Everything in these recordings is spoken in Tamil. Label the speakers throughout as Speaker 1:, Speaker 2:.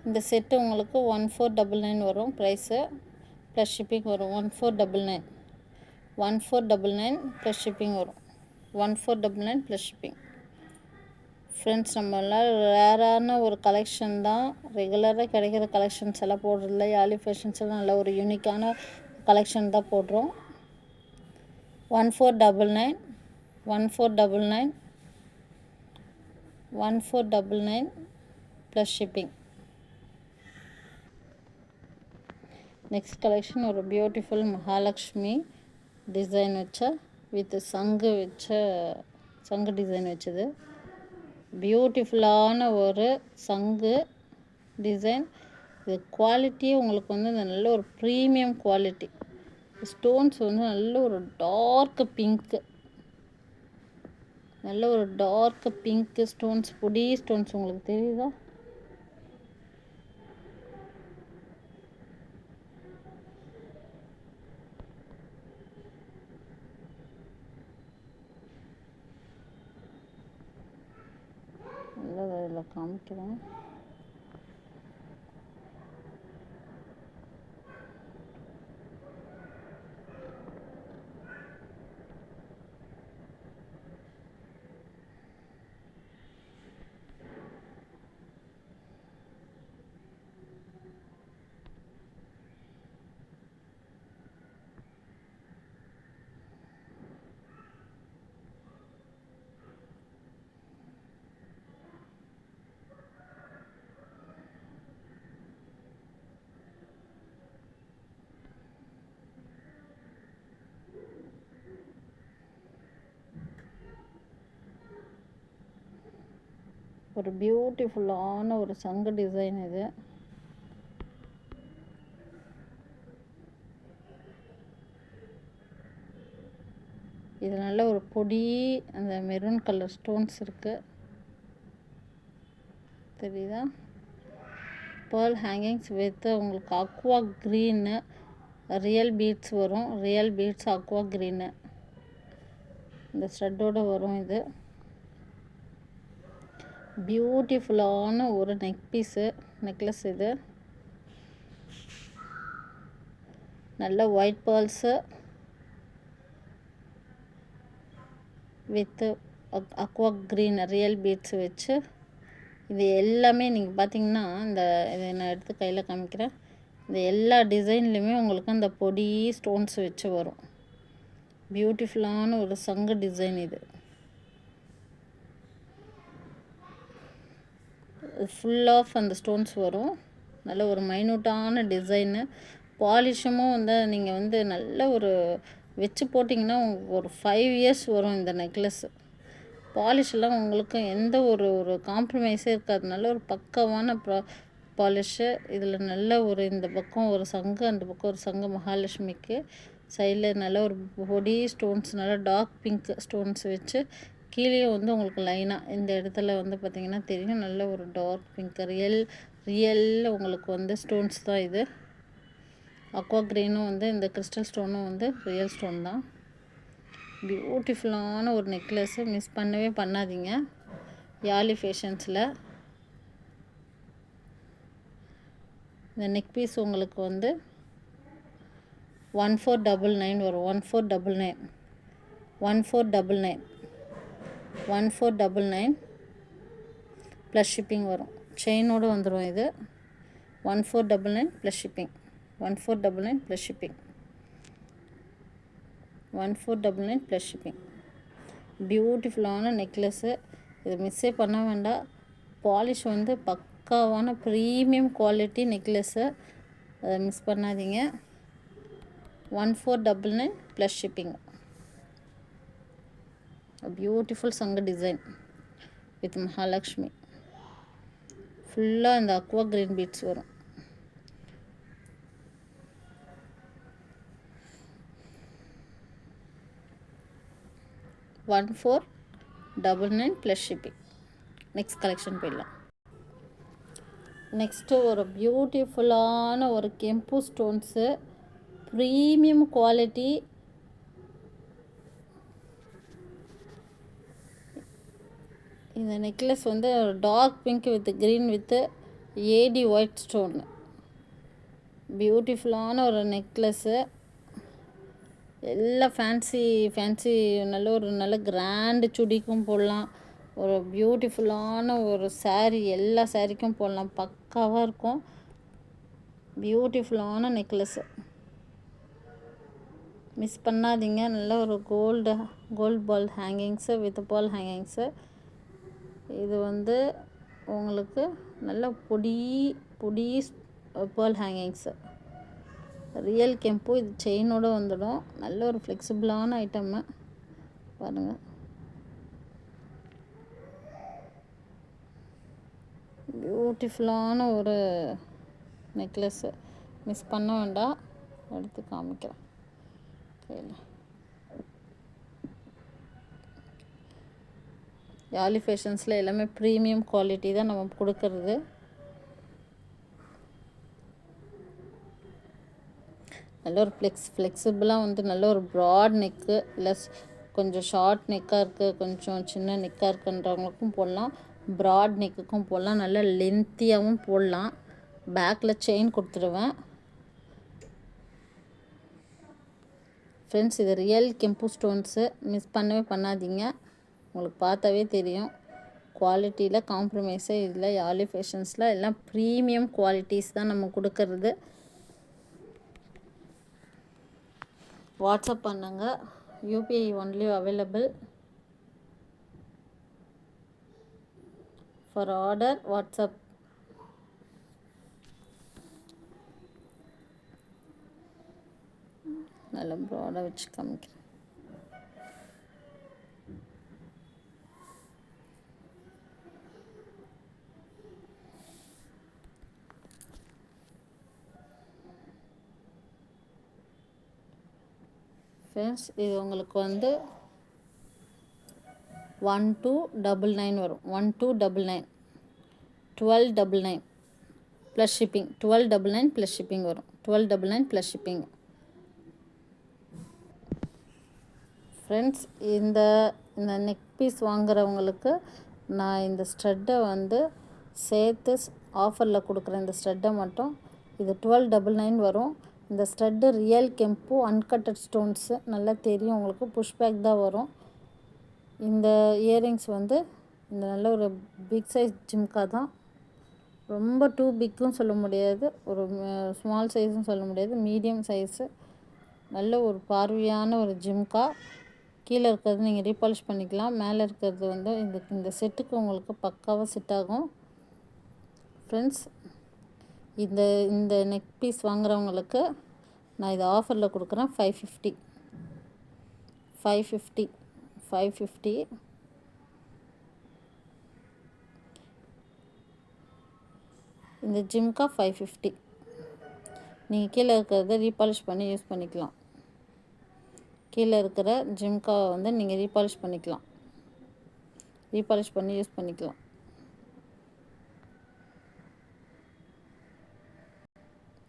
Speaker 1: இந்த செட்டு உங்களுக்கு 1499 வரும் ப்ரைஸு, ப்ளஸ் ஷிப்பிங் வரும். 1499 1499 ப்ளஸ் ஷிப்பிங் வரும். 1499 ப்ளஸ் ஷிப்பிங். ஃப்ரெண்ட்ஸ், நம்மளால் ரேரான ஒரு கலெக்ஷன் தான். ரெகுலராக கிடைக்கிற கலெக்ஷன்ஸ் எல்லாம் போடுறதில்ல. யாலி ஃபேஷன்ஸ் எல்லாம் நல்ல ஒரு யூனிக்கான கலெக்ஷன் தான் போடுறோம். 1499 1499 1499 ப்ளஸ் ஷிப்பிங். நெக்ஸ்ட் கலெக்ஷன் ஒரு பியூட்டிஃபுல் மகாலட்சுமி டிசைன் வச்ச வித் சங்கு டிசைன் வச்சது. பியூட்டிஃபுல்லான ஒரு சங்கு டிசைன். இது குவாலிட்டியே உங்களுக்கு வந்து நல்ல ஒரு ப்ரீமியம் குவாலிட்டி. ஸ்டோன்ஸ் வந்து நல்ல ஒரு டார்க் பிங்க்கு ஸ்டோன்ஸ், பொடி ஸ்டோன்ஸ் உங்களுக்கு தெரியுதா? நல்லா இதில் காமிக்கிறேன். ஒரு பியூட்டிஃபுல்லான ஒரு சங்கு டிசைன் இது. இது நல்ல ஒரு பொடி அந்த மெரூன் கலர் ஸ்டோன்ஸ் இருக்குது, தெரியுதா? பேர்ல் ஹேங்கிங்ஸ் வித் உங்களுக்கு அக்வா க்ரீனு ரியல் பீட்ஸ் வரும். ரியல் பீட்ஸ் அக்வா க்ரீனு இந்த ஸ்டட்டோடு வரும். இது பியூட்டிஃபுல்லான ஒரு நெக்லஸ். இது நல்ல white pearls with aqua green real beads வச்சு. இது எல்லாமே நீங்கள் பார்த்தீங்கன்னா இதை நான் எடுத்து கையில் காமிக்கிறேன். இந்த எல்லா டிசைன்லேயுமே உங்களுக்கு அந்த பொடி ஸ்டோன்ஸ் வச்சு வரும். பியூட்டிஃபுல்லான ஒரு சங்கு டிசைன் இது. ஃபுல் ஆஃப் அந்த ஸ்டோன்ஸ் வரும். நல்ல ஒரு மைனூட்டான டிசைனு. பாலிஷமும் வந்து நீங்கள் வந்து நல்ல ஒரு வச்சு போட்டிங்கன்னா உங்களுக்கு ஒரு 5 இயர்ஸ் வரும் இந்த நெக்லஸ்ஸு. பாலிஷெல்லாம் உங்களுக்கு எந்த ஒரு காம்ப்ரமைஸே இருக்காது. நல்ல ஒரு பக்கவான பாலிஷு. இதில் நல்ல ஒரு இந்த பக்கம் ஒரு சங்கு, அந்த பக்கம் ஒரு சங்கு மகாலட்சுமிக்கு. சைடில் நல்ல ஒரு பொடி ஸ்டோன்ஸ், நல்லா டார்க் பிங்க் ஸ்டோன்ஸ் வச்சு கீழே வந்து உங்களுக்கு லைனாக இந்த இடத்துல வந்து பார்த்திங்கன்னா தெரியும். நல்ல ஒரு டார்க் பிங்க் ரியல் உங்களுக்கு வந்து ஸ்டோன்ஸ் தான் இது. அக்வா க்ரீனும் வந்து இந்த கிறிஸ்டல் ஸ்டோனும் வந்து ரியல் ஸ்டோன் தான். பியூட்டிஃபுல்லான ஒரு நெக்லஸ்ஸு, மிஸ் பண்ணவே பண்ணாதீங்க. யாலி ஃபேஷன்ஸில் இந்த நெக் பீஸ் உங்களுக்கு வந்து 1499 வரும். 1499 ப்ளஸ் ஷிப்பிங் வரும். செயினோடு வந்துடும் இது. 1499 plus shipping. 1499 plus shipping. 1499 plus shipping. பியூட்டிஃபுல்லான நெக்லஸ்ஸு. இது மிஸ்ஸே பண்ண வேண்டாம். பாலிஷ் வந்து பக்காவான ப்ரீமியம் குவாலிட்டி நெக்லஸ்ஸு. அதை மிஸ் பண்ணாதீங்க. 1499 ப்ளஸ் ஷிப்பிங். பியூட்டிஃபுல் சங்கு டிசைன் வித் மகாலட்சுமி. ஃபுல்லாக இந்த அக்வா க்ரீன் பீட்ஸ் வரும். $1499 ப்ளஸ் ஷிப்பிங். நெக்ஸ்ட் கலெக்ஷன் போயிடலாம். நெக்ஸ்ட்டு ஒரு பியூட்டிஃபுல்லான ஒரு கெம்பு ஸ்டோன்ஸு, ப்ரீமியம் குவாலிட்டி. இந்த நெக்லஸ் வந்து dark pink with green with AD white stone பியூட்டிஃபுல்லான ஒரு நெக்லஸ்ஸு. எல்லாம் ஃபேன்சி நல்ல கிராண்டு சுடிக்கும் போடலாம். ஒரு பியூட்டிஃபுல்லான ஒரு சாரீ, எல்லா சாரீக்கும் போடலாம். பக்காவாக இருக்கும். பியூட்டிஃபுல்லான நெக்லஸ்ஸு மிஸ் பண்ணாதீங்க. நல்ல ஒரு gold ball hangings with ball hangings. இது வந்து உங்களுக்கு நல்ல பொடி பால் ஹேங்கிங்ஸு. ரியல் கெம்பு. இது செயினோடு வந்துடும். நல்ல ஒரு ஃப்ளெக்சிபிளான ஐட்டம்மு பாருங்கள். பியூட்டிஃபுல்லான ஒரு நெக்லஸ்ஸு மிஸ் பண்ண வேண்டாம். எடுத்து காமிக்கிறேன் கையில். யாலி ஃபேஷன்ஸில் எல்லாமே ப்ரீமியம் குவாலிட்டி தான் நம்ம கொடுக்கறது. நல்ல ஒரு ஃப்ளெக்சிபிளாக வந்து நல்ல ஒரு ப்ராட் நெக்கு, இல்லை கொஞ்சம் ஷார்ட் நெக்காக இருக்குது, கொஞ்சம் சின்ன நெக்காக இருக்குன்றவங்களுக்கும் போடலாம். ப்ராட் நெக்குக்கும் போடலாம். நல்ல லென்த்தியாகவும் போடலாம். பேக்கில் செயின் கொடுத்துருவேன். ஃப்ரெண்ட்ஸ், இது ரியல் கெம்பு ஸ்டோன்ஸு. மிஸ் பண்ணவே பண்ணாதீங்க. உங்களுக்கு பார்த்தாவே தெரியும். குவாலிட்டியில் காம்ப்ரமைஸே இல்லை. யாலி ஃபேஷன்ஸில் எல்லாம் ப்ரீமியம் குவாலிட்டிஸ் தான் நம்ம கொடுக்கறது. வாட்ஸ்அப் பண்ணுங்க. UPI only available for order. WhatsApp. நல்ல ப்ராடாக வச்சு காமிக்கிறேன். ஃப்ரெண்ட்ஸ், இது உங்களுக்கு வந்து 1299 வரும். 1299 1299 ப்ளஸ் ஷிப்பிங். 1299 ப்ளஸ் ஷிப்பிங் வரும். 1299 ப்ளஸ் ஷிப்பிங். ஃப்ரெண்ட்ஸ், இந்த நெக் பீஸ் வாங்குறவங்களுக்கு நான் இந்த ஸ்ட்ரெட்டை வந்து சேர்த்து ஆஃபரில் கொடுக்குறேன். இந்த ஸ்ட்ரெட்டை மட்டும். இது 1299 வரும். இந்த ஸ்ட்ரெட்டு ரியல் கெம்பு அன்கட்டட் ஸ்டோன்ஸு. நல்லா தெரியும் உங்களுக்கு. புஷ்பேக் தான் வரும். இந்த இயரிங்ஸ் வந்து இந்த நல்ல ஒரு பிக் சைஸ் ஜிம்கா தான். ரொம்ப டூ பிக்கும் சொல்ல முடியாது, ஒரு ஸ்மால் சைஸும் சொல்ல முடியாது, மீடியம் சைஸு. நல்ல ஒரு பார்வையான ஒரு ஜிம்கா. கீழே இருக்கிறது நீங்கள் ரீபாலிஷ் பண்ணிக்கலாம். மேலே இருக்கிறது வந்து இந்த செட்டுக்கு உங்களுக்கு பக்காவாக செட் ஆகும். ஃப்ரெண்ட்ஸ், இந்த நெக் பீஸ் வாங்குறவங்களுக்கு நான் இது ஆஃபரில் கொடுக்குறேன். 550. இந்த ஜிம்கா 550. நீங்கள் கீழே இருக்கிறத ரீபாலிஷ் பண்ணி யூஸ் பண்ணிக்கலாம். கீழே இருக்கிற ஜிம்காவை வந்து நீங்கள் ரீபாலிஷ் பண்ணி யூஸ் பண்ணிக்கலாம்.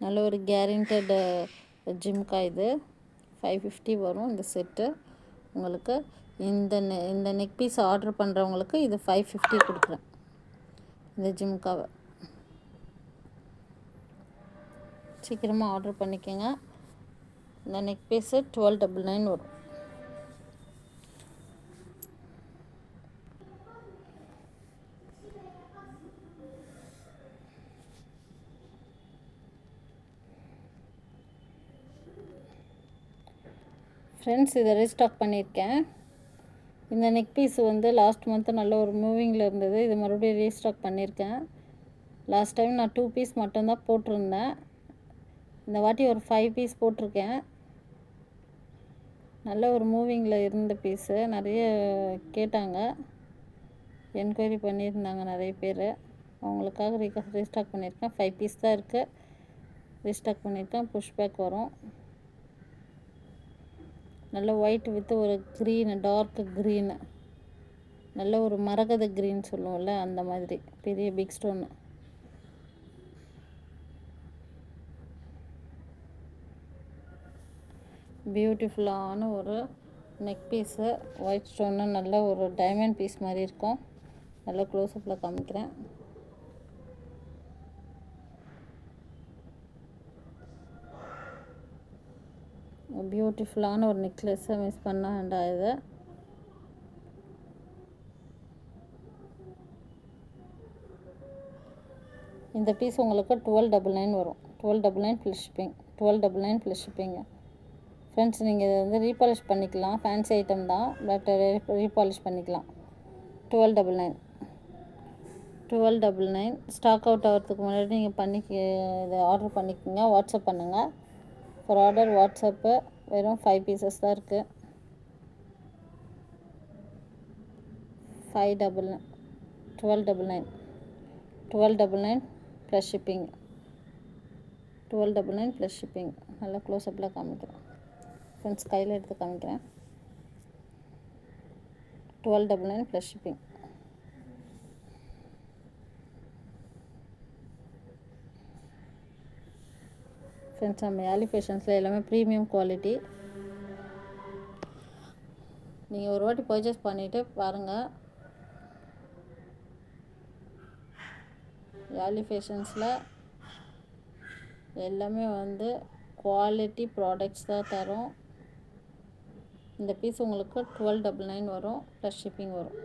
Speaker 1: நல்ல ஒரு கேரண்டட் ஜிம்கா. இது 550 வரும் இந்த செட்டு உங்களுக்கு. இந்த நெக் பீஸ் ஆர்டர் பண்ணுறவங்களுக்கு இது 550 கொடுக்குறேன். இந்த ஜிம்காவை சீக்கிரமாக ஆர்டர் பண்ணிக்கோங்க. இந்த நெக் பீஸு 1299 வரும். ஃப்ரெண்ட்ஸ், இதை ரீஸ்டாக் பண்ணியிருக்கேன். இந்த நெக் பீஸ் வந்து லாஸ்ட் மந்த்து நல்ல ஒரு மூவிங்கில் இருந்தது. இது மறுபடியும் ரீஸ்டாக் பண்ணியிருக்கேன். லாஸ்ட் டைம் நான் 2 பீஸ் மட்டும்தான் போட்டிருந்தேன். இந்த வாட்டி ஒரு 5 பீஸ் போட்டிருக்கேன். நல்ல ஒரு மூவிங்கில் இருந்த பீஸு. நிறைய கேட்டாங்க, என்கொயரி பண்ணியிருந்தாங்க நிறைய பேர். அவங்களுக்காக ரீஸ்டாக் பண்ணியிருக்கேன். 5 பீஸ் தான் இருக்குது. ரீஸ்டாக் பண்ணியிருக்கேன். புஷ்பேக் வரும். நல்ல ஒயிட் வித் ஒரு க்ரீனு, டார்க் க்ரீனு, நல்ல ஒரு மரகத க்ரீன் சொல்லுவோம்ல, அந்த மாதிரி பெரிய பிக் ஸ்டோனு. பியூட்டிஃபுல்லான ஒரு நெக் பீஸு. White stone. நல்ல ஒரு டைமண்ட் பீஸ் மாதிரி இருக்கும். நல்லா க்ளோஸ்அப்பில் காமிக்கிறேன். பியூட்டிஃபுல்லான ஒரு நெக்லஸை மிஸ் பண்ண வேண்டாம் இதை. இந்த பீஸ் உங்களுக்கு 1299 வரும். 1299 ப்ளஸ் ஷிப்பிங். 1299 ப்ளஸ் ஷிப்பிங்க. ஃப்ரெண்ட்ஸ், நீங்கள் இதை வந்து ரீபாலிஷ் பண்ணிக்கலாம். ஃபேன்சி ஐட்டம் தான், பட் ரீபாலிஷ் பண்ணிக்கலாம். 1299 1299 ஸ்டாக் அவுட் ஆகிறதுக்கு முன்னாடி நீங்கள் இதை ஆர்டர் பண்ணிக்கோங்க. வாட்ஸ்அப் பண்ணுங்கள். For order WhatsApp. வெறும் 5 பீசஸ் தான் இருக்குது. 599 1299 1299 ப்ளஸ் ஷிப்பிங். 1299 plus shipping. நல்லா க்ளோஸ்அப்பில் காமிக்கிறேன் ஃப்ரெண்ட்ஸ், கையில் எடுத்து காமிக்கிறேன். 1299 ப்ளஸ் ஷிப்பிங். ஃப்ரெண்ட்ஸ், நம்ம யாலி ஃபேஷன்ஸில் எல்லாமே ப்ரீமியம் குவாலிட்டி. நீங்கள் ஒரு வாட்டி பர்ச்சேஸ் பண்ணிவிட்டு பாருங்கள். யாலி ஃபேஷன்ஸில் எல்லாமே வந்து குவாலிட்டி ப்ராடக்ட்ஸ் தான் தரும். இந்த பீஸ் உங்களுக்கு 1299 வரும், ப்ளஸ் ஷிப்பிங் வரும்.